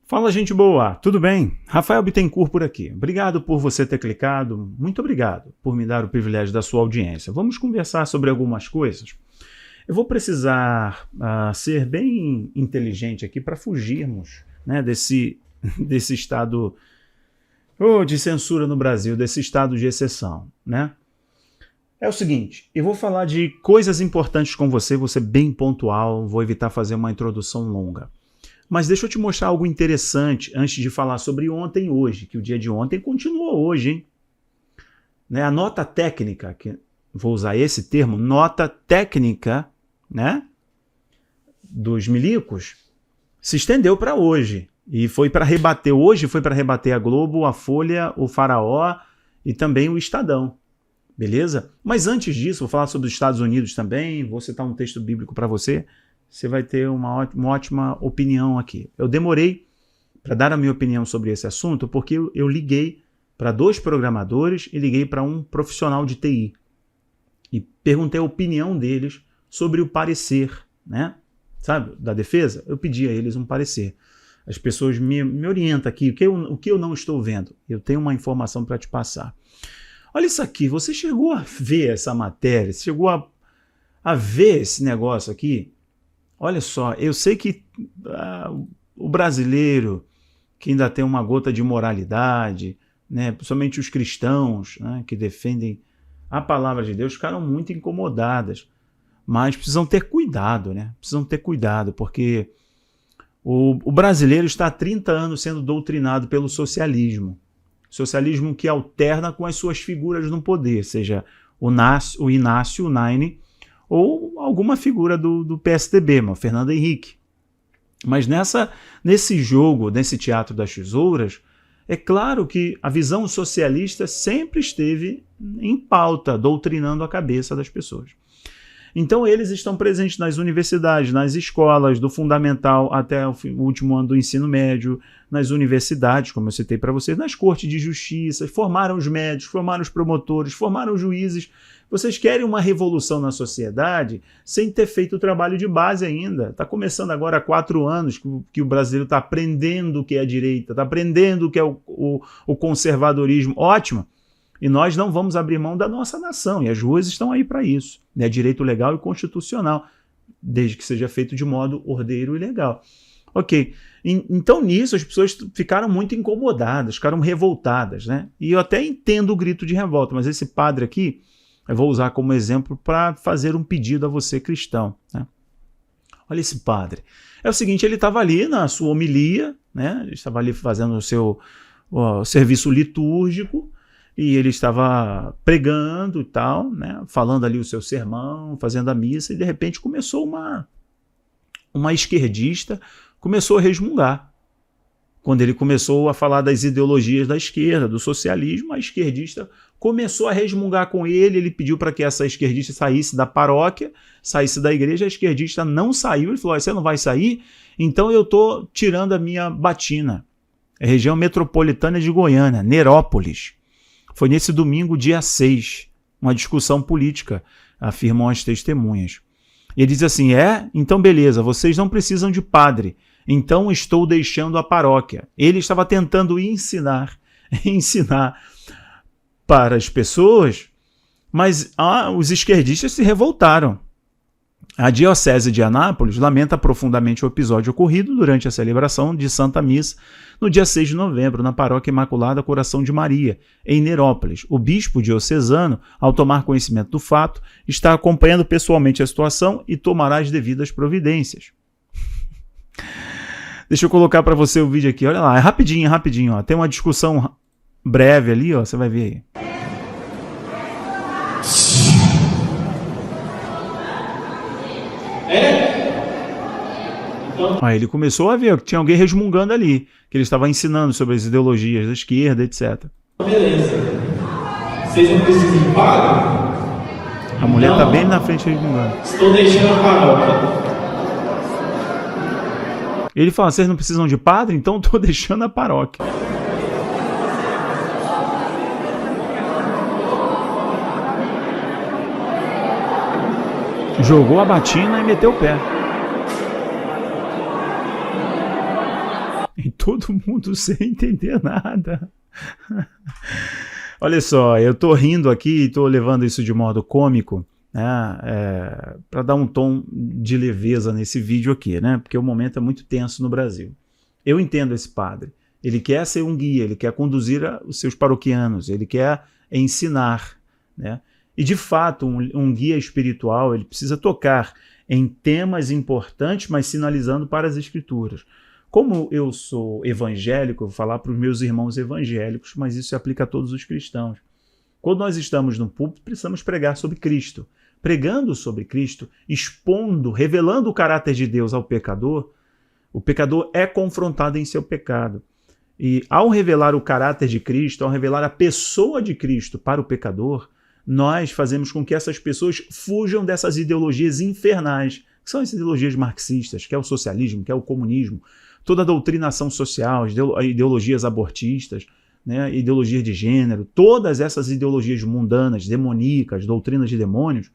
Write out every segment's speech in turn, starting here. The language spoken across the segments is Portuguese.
Fala, gente boa, tudo bem? Rafael Bittencourt por aqui. Obrigado por você ter clicado, muito obrigado por me dar o privilégio da sua audiência. Vamos conversar sobre algumas coisas. Eu vou precisar ser bem inteligente aqui para fugirmos, né, desse estado de censura no Brasil, desse estado de exceção, né? É o seguinte, eu vou falar de coisas importantes com você, vou ser bem pontual, vou evitar fazer uma introdução longa. Mas deixa eu te mostrar algo interessante antes de falar sobre ontem e hoje, que o dia de ontem continuou hoje, hein? Né? A nota técnica, que vou usar esse termo, nota técnica, né, dos milicos, se estendeu para hoje. E foi para rebater, hoje foi para rebater a Globo, a Folha, o Faraó e também o Estadão. Beleza? Mas antes disso, vou falar sobre os Estados Unidos também, vou citar um texto bíblico para você. Você vai ter uma ótima opinião aqui. Eu demorei para dar a minha opinião sobre esse assunto porque eu liguei para 2 programadores e liguei para um profissional de TI. E perguntei a opinião deles sobre o parecer, né? Sabe, da defesa. Eu pedi a eles um parecer. As pessoas me orientam aqui, o que eu não estou vendo. Eu tenho uma informação para te passar. Olha isso aqui, você chegou a ver essa matéria? Você chegou a ver esse negócio aqui? Olha só, eu sei que o brasileiro, que ainda tem uma gota de moralidade, né, principalmente os cristãos, né, que defendem a palavra de Deus, ficaram muito incomodadas. Mas precisam ter cuidado, né? Precisam ter cuidado, porque o brasileiro está há 30 anos sendo doutrinado pelo socialismo. Socialismo que alterna com as suas figuras no poder, seja o Inácio, o Naine, ou alguma figura do PSDB, o Fernando Henrique. Mas nesse jogo, nesse teatro das tesouras, é claro que a visão socialista sempre esteve em pauta, doutrinando a cabeça das pessoas. Então eles estão presentes nas universidades, nas escolas, do fundamental até o último ano do ensino médio, nas universidades, como eu citei para vocês, nas cortes de justiça, formaram os médicos, formaram os promotores, formaram os juízes. Vocês querem uma revolução na sociedade sem ter feito o trabalho de base ainda. Está começando agora há 4 anos que o brasileiro está aprendendo o que é a direita, está aprendendo o que é o conservadorismo. Ótimo! E nós não vamos abrir mão da nossa nação, e as ruas estão aí para isso, né? Direito legal e constitucional, desde que seja feito de modo ordeiro e legal. Ok, então nisso as pessoas ficaram muito incomodadas, ficaram revoltadas, né? E eu até entendo o grito de revolta, mas esse padre aqui, eu vou usar como exemplo para fazer um pedido a você cristão, né? Olha esse padre. É o seguinte, ele estava ali na sua homilia, né? Ele estava ali fazendo o seu serviço litúrgico, e ele estava pregando e tal, né, falando ali o seu sermão, fazendo a missa, e de repente começou uma esquerdista, começou a resmungar. Quando ele começou a falar das ideologias da esquerda, do socialismo, a esquerdista começou a resmungar com ele, ele pediu para que essa esquerdista saísse da paróquia, saísse da igreja, a esquerdista não saiu, ele falou, você não vai sair? Então eu estou tirando a minha batina. É região metropolitana de Goiânia, Nerópolis. Foi nesse domingo, dia 6, uma discussão política, afirmam as testemunhas. E ele diz assim, então beleza, vocês não precisam de padre, então estou deixando a paróquia. Ele estava tentando ensinar para as pessoas, mas os esquerdistas se revoltaram. A Diocese de Anápolis lamenta profundamente o episódio ocorrido durante a celebração de Santa Missa no dia 6 de novembro, na Paróquia Imaculada Coração de Maria, em Nerópolis. O bispo diocesano, ao tomar conhecimento do fato, está acompanhando pessoalmente a situação e tomará as devidas providências. Deixa eu colocar para você o vídeo aqui, olha lá, é rapidinho, ó. Tem uma discussão breve ali, ó, você vai ver aí. Aí ele começou a ver que tinha alguém resmungando ali, que ele estava ensinando sobre as ideologias da esquerda, etc. Beleza. Vocês não precisam de padre? A mulher está bem na frente resmungando. Estou deixando a paróquia. Ele fala, vocês não precisam de padre? Então estou deixando a paróquia. Jogou a batina e meteu o pé. todo mundo sem entender nada. Olha só, eu tô rindo aqui e tô levando isso de modo cômico, né, para dar um tom de leveza nesse vídeo aqui, né, porque o momento é muito tenso no Brasil. Eu entendo esse padre. Ele quer ser um guia, ele quer conduzir os seus paroquianos, ele quer ensinar, né? E de fato, um guia espiritual, ele precisa tocar em temas importantes, mas sinalizando para as Escrituras. Como eu sou evangélico, eu vou falar para os meus irmãos evangélicos, mas isso se aplica a todos os cristãos. Quando nós estamos no púlpito, precisamos pregar sobre Cristo. Pregando sobre Cristo, expondo, revelando o caráter de Deus ao pecador, o pecador é confrontado em seu pecado. E ao revelar o caráter de Cristo, ao revelar a pessoa de Cristo para o pecador, nós fazemos com que essas pessoas fujam dessas ideologias infernais, que são as ideologias marxistas, que é o socialismo, que é o comunismo, toda a doutrinação social, ideologias abortistas, né, ideologias de gênero, todas essas ideologias mundanas, demoníacas, doutrinas de demônios,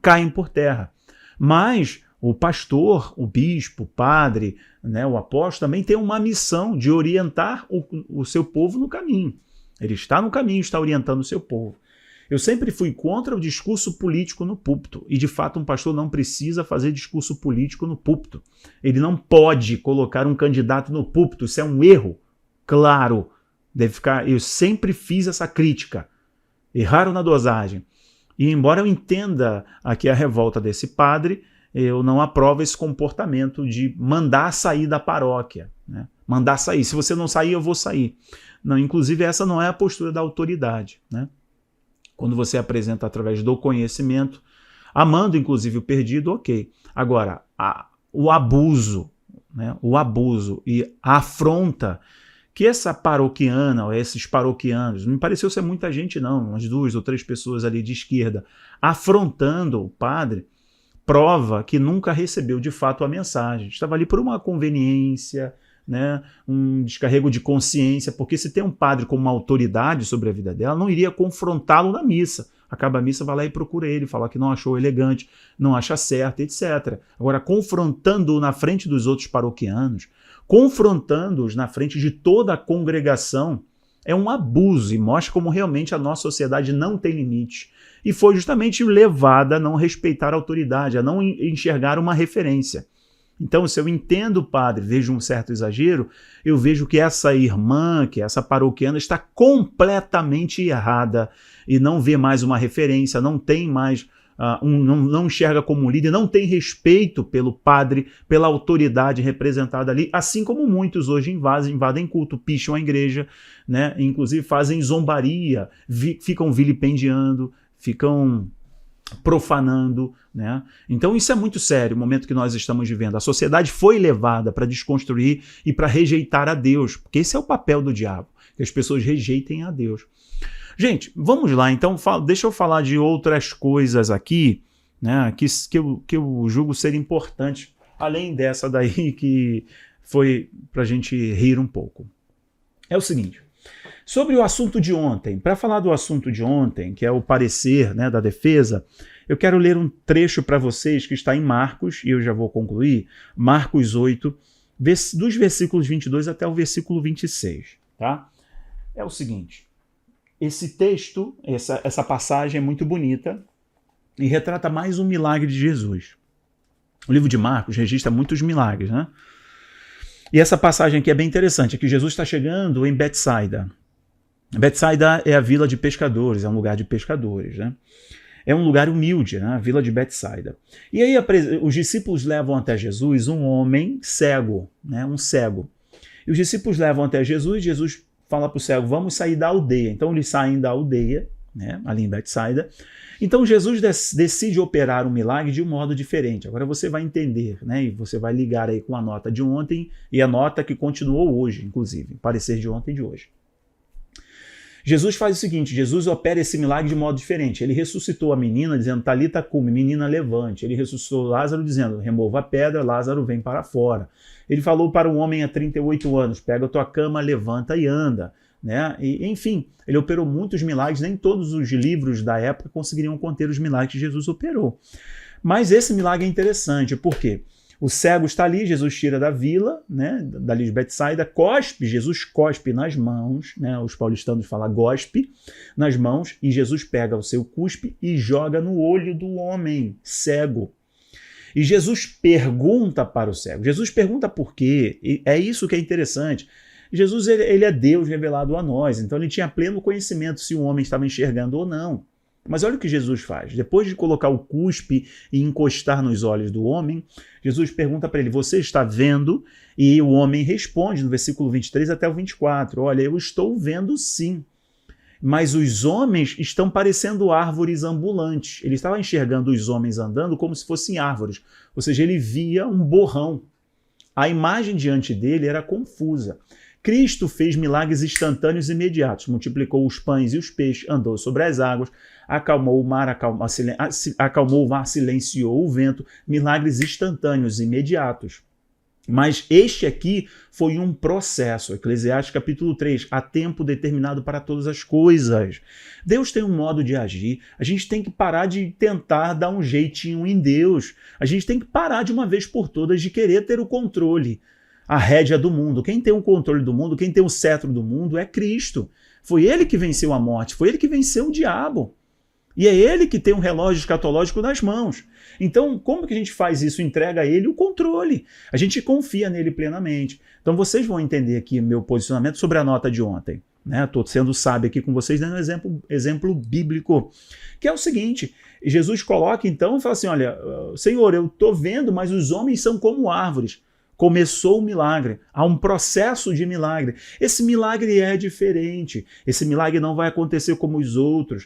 caem por terra. Mas o pastor, o bispo, o padre, né, o apóstolo também tem uma missão de orientar o seu povo no caminho. Ele está no caminho, está orientando o seu povo. Eu sempre fui contra o discurso político no púlpito. E, de fato, um pastor não precisa fazer discurso político no púlpito. Ele não pode colocar um candidato no púlpito. Isso é um erro. Claro, deve ficar. Eu sempre fiz essa crítica. Erraram na dosagem. E, embora eu entenda aqui a revolta desse padre, eu não aprovo esse comportamento de mandar sair da paróquia, né? Mandar sair. Se você não sair, eu vou sair. Não, inclusive, essa não é a postura da autoridade, né? Quando você apresenta através do conhecimento, amando inclusive o perdido, ok. Agora, o abuso, né? O abuso e a afronta que essa paroquiana, ou esses paroquianos, não me pareceu ser muita gente não, umas 2 ou 3 pessoas ali de esquerda, afrontando o padre, prova que nunca recebeu de fato a mensagem. Estava ali por uma conveniência, né, um descarrego de consciência, porque se tem um padre com uma autoridade sobre a vida dela, não iria confrontá-lo na missa. Acaba a missa, vai lá e procura ele, fala que não achou elegante, não acha certo, etc. Agora, confrontando-o na frente dos outros paroquianos, confrontando-os na frente de toda a congregação, é um abuso e mostra como realmente a nossa sociedade não tem limite. E foi justamente levada a não respeitar a autoridade, a não enxergar uma referência. Então, se eu entendo o padre, vejo um certo exagero, eu vejo que essa irmã, que essa paroquiana está completamente errada e não vê mais uma referência, não tem mais, não enxerga como líder, não tem respeito pelo padre, pela autoridade representada ali, assim como muitos hoje invadem culto, picham a igreja, né? Inclusive fazem zombaria, ficam vilipendiando, ficam profanando, né? Então isso é muito sério, o momento que nós estamos vivendo. A sociedade foi levada para desconstruir e para rejeitar a Deus, porque esse é o papel do diabo, que as pessoas rejeitem a Deus. Gente, vamos lá, então deixa eu falar de outras coisas aqui, né, que eu julgo ser importantes, além dessa daí que foi para a gente rir um pouco. É o seguinte, sobre o assunto de ontem, para falar do assunto de ontem, que é o parecer, né, da defesa, eu quero ler um trecho para vocês que está em Marcos, e eu já vou concluir, Marcos 8, dos versículos 22 até o versículo 26. Tá? É o seguinte, esse texto, essa passagem é muito bonita e retrata mais um milagre de Jesus. O livro de Marcos registra muitos milagres, né? E essa passagem aqui é bem interessante, é que Jesus está chegando em Betsaida. Betsaida é a vila de pescadores, é um lugar de pescadores, né? É um lugar humilde, né? A vila de Betsaida. E aí os discípulos levam até Jesus um homem cego, né? Um cego. E os discípulos levam até Jesus, Jesus fala para o cego, vamos sair da aldeia. Então eles saem da aldeia, né? Ali em Betsaida. Então Jesus decide operar um milagre de um modo diferente. Agora você vai entender, né? E você vai ligar aí com a nota de ontem e a nota que continuou hoje, inclusive, parecer de ontem e de hoje. Jesus faz o seguinte, Jesus opera esse milagre de modo diferente. Ele ressuscitou a menina dizendo, Talita cumi, menina levante. Ele ressuscitou Lázaro dizendo, remova a pedra, Lázaro vem para fora. Ele falou para um homem há 38 anos, pega a tua cama, levanta e anda. Né? E, enfim, ele operou muitos milagres, nem todos os livros da época conseguiriam conter os milagres que Jesus operou. Mas esse milagre é interessante, por quê? O cego está ali, Jesus tira da vila, né, dali de Betsaida, cospe, Jesus cospe nas mãos, né, os paulistanos falam gospe, nas mãos, e Jesus pega o seu cuspe e joga no olho do homem cego. E Jesus pergunta para o cego. Jesus pergunta por quê. E é isso que é interessante. Jesus ele é Deus revelado a nós, então ele tinha pleno conhecimento se o homem estava enxergando ou não. Mas olha o que Jesus faz. Depois de colocar o cuspe e encostar nos olhos do homem, Jesus pergunta para ele, você está vendo? E o homem responde no versículo 23 até o 24, olha, eu estou vendo sim, mas os homens estão parecendo árvores ambulantes. Ele estava enxergando os homens andando como se fossem árvores, ou seja, ele via um borrão. A imagem diante dele era confusa. Cristo fez milagres instantâneos e imediatos, multiplicou os pães e os peixes, andou sobre as águas, acalmou o mar, silenciou o vento, milagres instantâneos, imediatos. Mas este aqui foi um processo, Eclesiastes capítulo 3, há tempo determinado para todas as coisas. Deus tem um modo de agir, a gente tem que parar de tentar dar um jeitinho em Deus, a gente tem que parar de uma vez por todas de querer ter o controle. A rédea do mundo. Quem tem o controle do mundo, quem tem o cetro do mundo é Cristo. Foi ele que venceu a morte, foi ele que venceu o diabo. E é ele que tem um relógio escatológico nas mãos. Então, como que a gente faz isso? Entrega a ele o controle. A gente confia nele plenamente. Então, vocês vão entender aqui meu posicionamento sobre a nota de ontem. Estou sendo sábio aqui com vocês, dando um exemplo bíblico, que é o seguinte, Jesus coloca então e fala assim, olha, Senhor, eu estou vendo, mas os homens são como árvores. Começou o milagre, há um processo de milagre. Esse milagre é diferente, esse milagre não vai acontecer como os outros.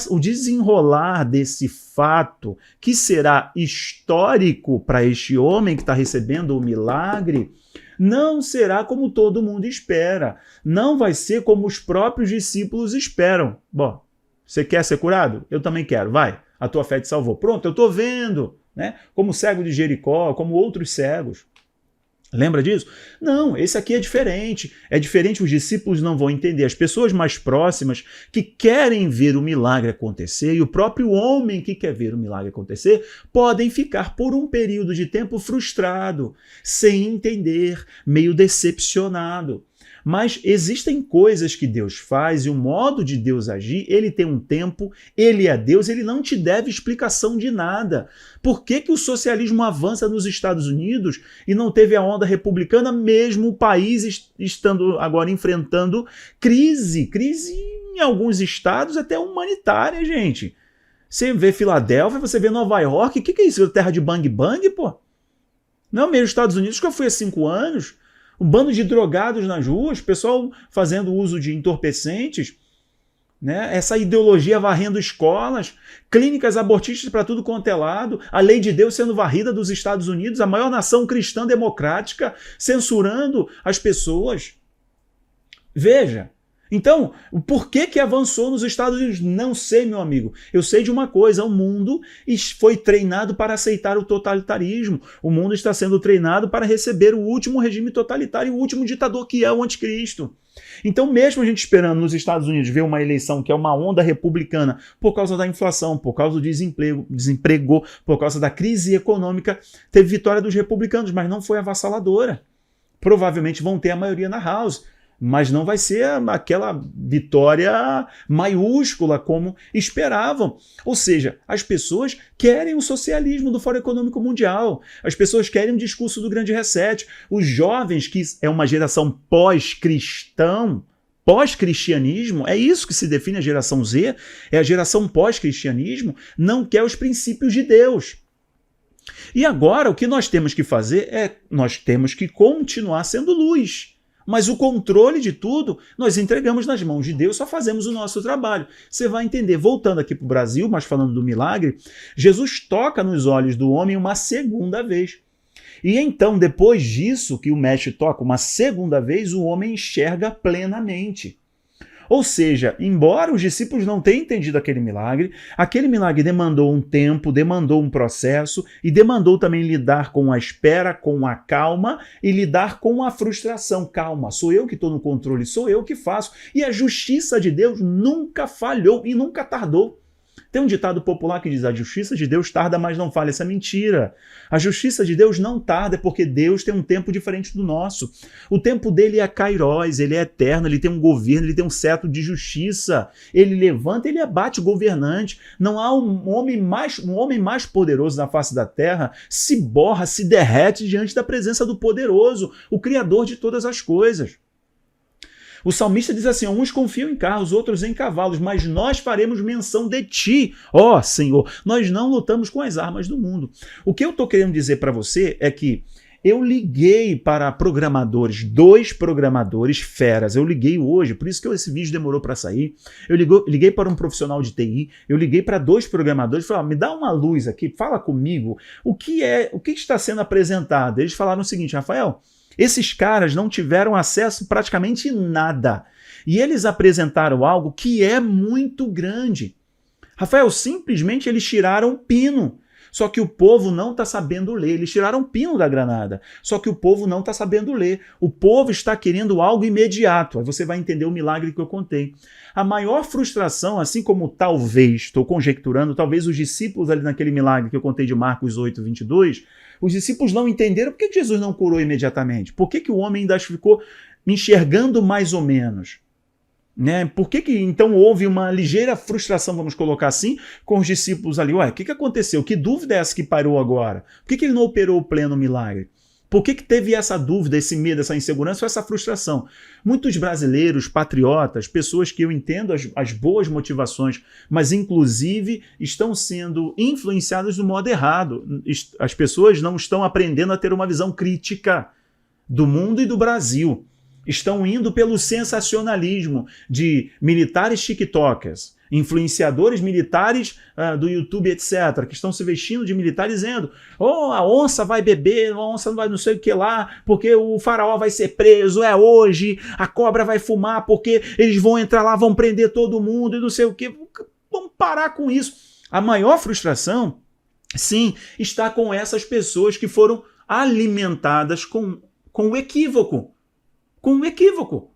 O desenrolar desse fato, que será histórico para este homem que está recebendo o milagre, não será como todo mundo espera. Não vai ser como os próprios discípulos esperam. Bom, você quer ser curado? Eu também quero, vai, a tua fé te salvou. Pronto, eu estou vendo, né? Como o cego de Jericó, como outros cegos. Lembra disso? Não, esse aqui é diferente. É diferente, os discípulos não vão entender. As pessoas mais próximas que querem ver o milagre acontecer e o próprio homem que quer ver o milagre acontecer podem ficar por um período de tempo frustrado, sem entender, meio decepcionado. Mas existem coisas que Deus faz e o modo de Deus agir, ele tem um tempo, ele é Deus, ele não te deve explicação de nada. Por que que o socialismo avança nos Estados Unidos e não teve a onda republicana, mesmo o país estando agora enfrentando crise em alguns estados até humanitária, gente. Você vê Filadélfia, você vê Nova York, o que é isso? Terra de bang bang, pô? Não, mesmo os Estados Unidos, que eu fui há 5 anos... Um bando de drogados nas ruas, pessoal fazendo uso de entorpecentes, né? Essa ideologia varrendo escolas, clínicas abortistas para tudo quanto é lado, a lei de Deus sendo varrida dos Estados Unidos, a maior nação cristã democrática, censurando as pessoas. Veja. Então, por que avançou nos Estados Unidos? Não sei, meu amigo. Eu sei de uma coisa, o mundo foi treinado para aceitar o totalitarismo. O mundo está sendo treinado para receber o último regime totalitário, o último ditador que é o anticristo. Então, mesmo a gente esperando nos Estados Unidos ver uma eleição que é uma onda republicana por causa da inflação, por causa do desemprego, por causa da crise econômica, teve vitória dos republicanos, mas não foi avassaladora. Provavelmente vão ter a maioria na House, mas não vai ser aquela vitória maiúscula como esperavam. Ou seja, as pessoas querem o socialismo do Fórum Econômico Mundial, as pessoas querem o discurso do Grande Reset. Os jovens, que é uma geração pós-cristianismo, é isso que se define a geração Z, é a geração pós-cristianismo, não quer os princípios de Deus. E agora o que nós temos que fazer nós temos que continuar sendo luz. Mas o controle de tudo nós entregamos nas mãos de Deus, só fazemos o nosso trabalho. Você vai entender. Voltando aqui para o Brasil, mas falando do milagre, Jesus toca nos olhos do homem uma segunda vez. E então, depois disso, que o mestre toca uma segunda vez, o homem enxerga plenamente. Ou seja, embora os discípulos não tenham entendido aquele milagre demandou um tempo, demandou um processo e demandou também lidar com a espera, com a calma e lidar com a frustração. Calma, sou eu que estou no controle, sou eu que faço. E a justiça de Deus nunca falhou e nunca tardou. Tem um ditado popular que diz: a justiça de Deus tarda, mas não falha. Isso é mentira. A justiça de Deus não tarda, porque Deus tem um tempo diferente do nosso. O tempo dele é kairos, ele é eterno, ele tem um governo, ele tem um cetro de justiça. Ele levanta, ele abate o governante. Não há um homem mais poderoso na face da terra, se borra, se derrete diante da presença do poderoso, o Criador de todas as coisas. O salmista diz assim: uns confiam em carros, outros em cavalos, mas nós faremos menção de ti, ó Senhor. Nós não lutamos com as armas do mundo. O que eu estou querendo dizer para você é que eu liguei para programadores, 2 programadores feras. Eu liguei hoje, por isso que esse vídeo demorou para sair. Eu liguei para um profissional de TI, eu liguei para 2 programadores, falei: me dá uma luz aqui, fala comigo, o que está sendo apresentado? Eles falaram o seguinte: Rafael, esses caras não tiveram acesso praticamente nada. E eles apresentaram algo que é muito grande. Rafael, simplesmente eles tiraram o pino. Só que o povo não está sabendo ler. Eles tiraram o pino da granada. Só que o povo não está sabendo ler. O povo está querendo algo imediato. Aí você vai entender o milagre que eu contei. A maior frustração, assim como talvez, estou conjecturando, talvez os discípulos ali naquele milagre que eu contei de Marcos 8, 22, os discípulos não entenderam por que Jesus não curou imediatamente. Por que o homem ainda ficou enxergando mais ou menos? Né? Por que então houve uma ligeira frustração, vamos colocar assim, com os discípulos ali? Ué, o que aconteceu? Que dúvida é essa que parou agora? Por que ele não operou o pleno milagre? Por que teve essa dúvida, esse medo, essa insegurança ou essa frustração? Muitos brasileiros, patriotas, pessoas que eu entendo as boas motivações, mas inclusive estão sendo influenciadas do modo errado. As pessoas não estão aprendendo a ter uma visão crítica do mundo e do Brasil. Estão indo pelo sensacionalismo de militares tiktokers, influenciadores militares do YouTube, etc., que estão se vestindo de militares dizendo: oh, a onça vai beber, a onça não vai não sei o que lá, porque o faraó vai ser preso, é hoje, a cobra vai fumar, porque eles vão entrar lá, vão prender todo mundo e não sei o que. Vamos parar com isso. A maior frustração, sim, está com essas pessoas que foram alimentadas com o equívoco. Com um equívoco.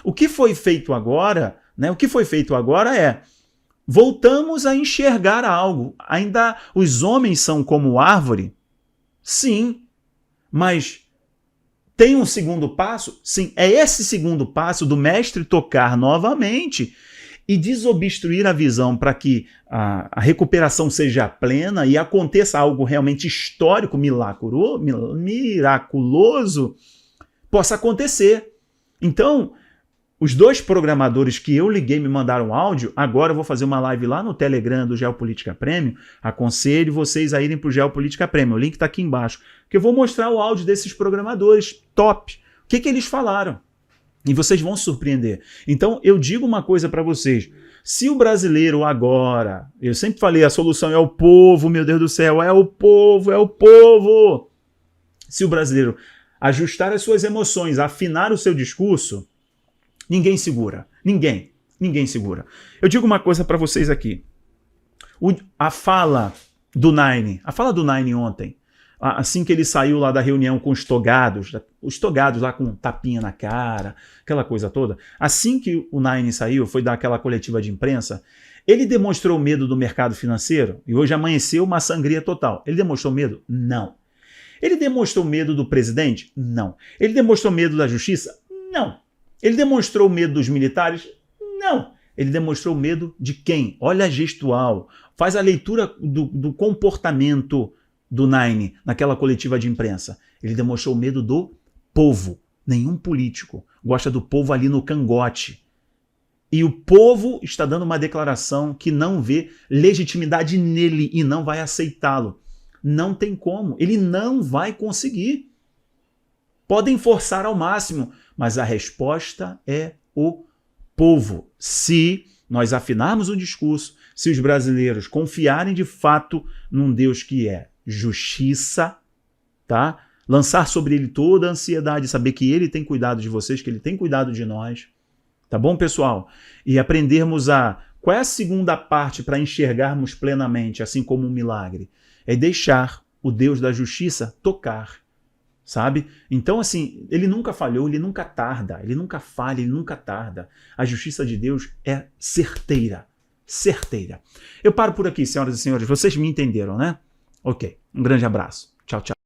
O que foi feito agora, né? O que foi feito agora é: voltamos a enxergar algo. Ainda os homens são como árvore? Sim. Mas tem um segundo passo? Sim. É esse segundo passo do mestre tocar novamente e desobstruir a visão para que a recuperação seja plena e aconteça algo realmente histórico, miraculoso, possa acontecer. Então, os 2 programadores que eu liguei me mandaram áudio. Agora eu vou fazer uma live lá no Telegram do Geopolítica Premium. Aconselho vocês a irem para o Geopolítica Premium. O link está aqui embaixo. Que eu vou mostrar o áudio desses programadores top. O que eles falaram? E vocês vão se surpreender. Então, eu digo uma coisa para vocês. Se o brasileiro agora... Eu sempre falei, a solução é o povo, meu Deus do céu. É o povo, é o povo. Se o brasileiro ajustar as suas emoções, afinar o seu discurso, ninguém segura. Ninguém segura. Eu digo uma coisa para vocês aqui. A fala do Nine ontem, assim que ele saiu lá da reunião com os togados lá com tapinha na cara, aquela coisa toda, assim que o Nine saiu, foi dar aquela coletiva de imprensa, ele demonstrou medo do mercado financeiro, e hoje amanheceu uma sangria total. Ele demonstrou medo? Não. Ele demonstrou medo do presidente? Não. Ele demonstrou medo da justiça? Não. Ele demonstrou medo dos militares? Não. Ele demonstrou medo de quem? Olha a gestual. Faz a leitura do comportamento do Nine naquela coletiva de imprensa. Ele demonstrou medo do povo. Nenhum político gosta do povo ali no cangote. E o povo está dando uma declaração que não vê legitimidade nele e não vai aceitá-lo. Não tem como. Ele não vai conseguir. Podem forçar ao máximo, mas a resposta é o povo. Se nós afinarmos o discurso, se os brasileiros confiarem de fato num Deus que é justiça, tá? Lançar sobre ele toda a ansiedade, saber que ele tem cuidado de vocês, que ele tem cuidado de nós. Tá bom, pessoal? E aprendermos qual é a segunda parte para enxergarmos plenamente, assim como um milagre? É deixar o Deus da justiça tocar, sabe? Então, assim, ele nunca falhou, ele nunca tarda, ele nunca falha, ele nunca tarda. A justiça de Deus é certeira, certeira. Eu paro por aqui, senhoras e senhores. Vocês me entenderam, né? Ok. Um grande abraço. Tchau, tchau.